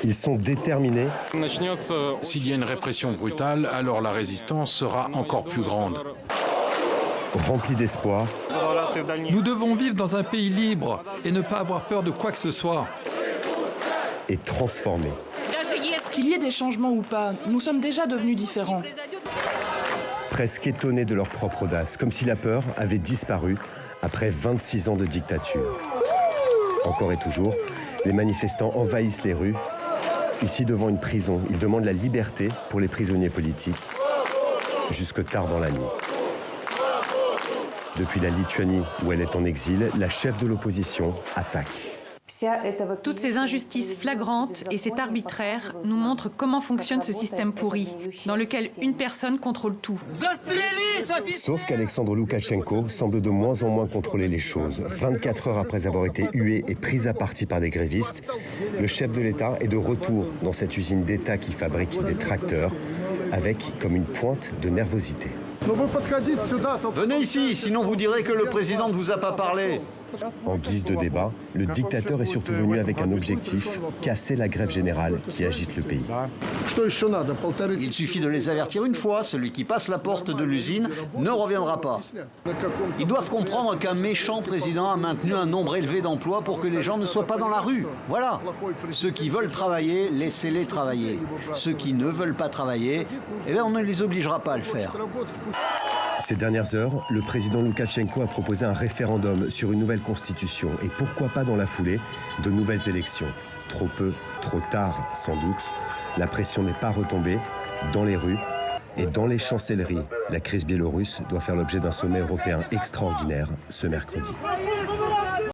Ils sont déterminés. S'il y a une répression brutale, alors la résistance sera encore plus grande. Remplis d'espoir. Nous devons vivre dans un pays libre et ne pas avoir peur de quoi que ce soit. Et transformés. Qu'il y ait des changements ou pas, nous sommes déjà devenus différents. Presque étonnés de leur propre audace, comme si la peur avait disparu après 26 ans de dictature. Encore et toujours, les manifestants envahissent les rues. Ici, devant une prison, ils demandent la liberté pour les prisonniers politiques, jusque tard dans la nuit. Depuis la Lituanie, où elle est en exil, la chef de l'opposition attaque. Toutes ces injustices flagrantes et cet arbitraire nous montrent comment fonctionne ce système pourri, dans lequel une personne contrôle tout. Sauf qu'Alexandre Loukachenko semble de moins en moins contrôler les choses. 24 heures après avoir été hué et pris à partie par des grévistes, le chef de l'État est de retour dans cette usine d'État qui fabrique des tracteurs, avec comme une pointe de nervosité. Venez ici, sinon vous direz que le président ne vous a pas parlé. En guise de débat, le dictateur est surtout venu avec un objectif, casser la grève générale qui agite le pays. Il suffit de les avertir une fois, celui qui passe la porte de l'usine ne reviendra pas. Ils doivent comprendre qu'un méchant président a maintenu un nombre élevé d'emplois pour que les gens ne soient pas dans la rue. Voilà. Ceux qui veulent travailler, laissez-les travailler. Ceux qui ne veulent pas travailler, eh bien on ne les obligera pas à le faire. Ces dernières heures, le président Loukachenko a proposé un référendum sur une nouvelle constitution et pourquoi pas dans la foulée, de nouvelles élections. Trop peu, trop tard sans doute. La pression n'est pas retombée dans les rues et dans les chancelleries. La crise biélorusse doit faire l'objet d'un sommet européen extraordinaire ce mercredi.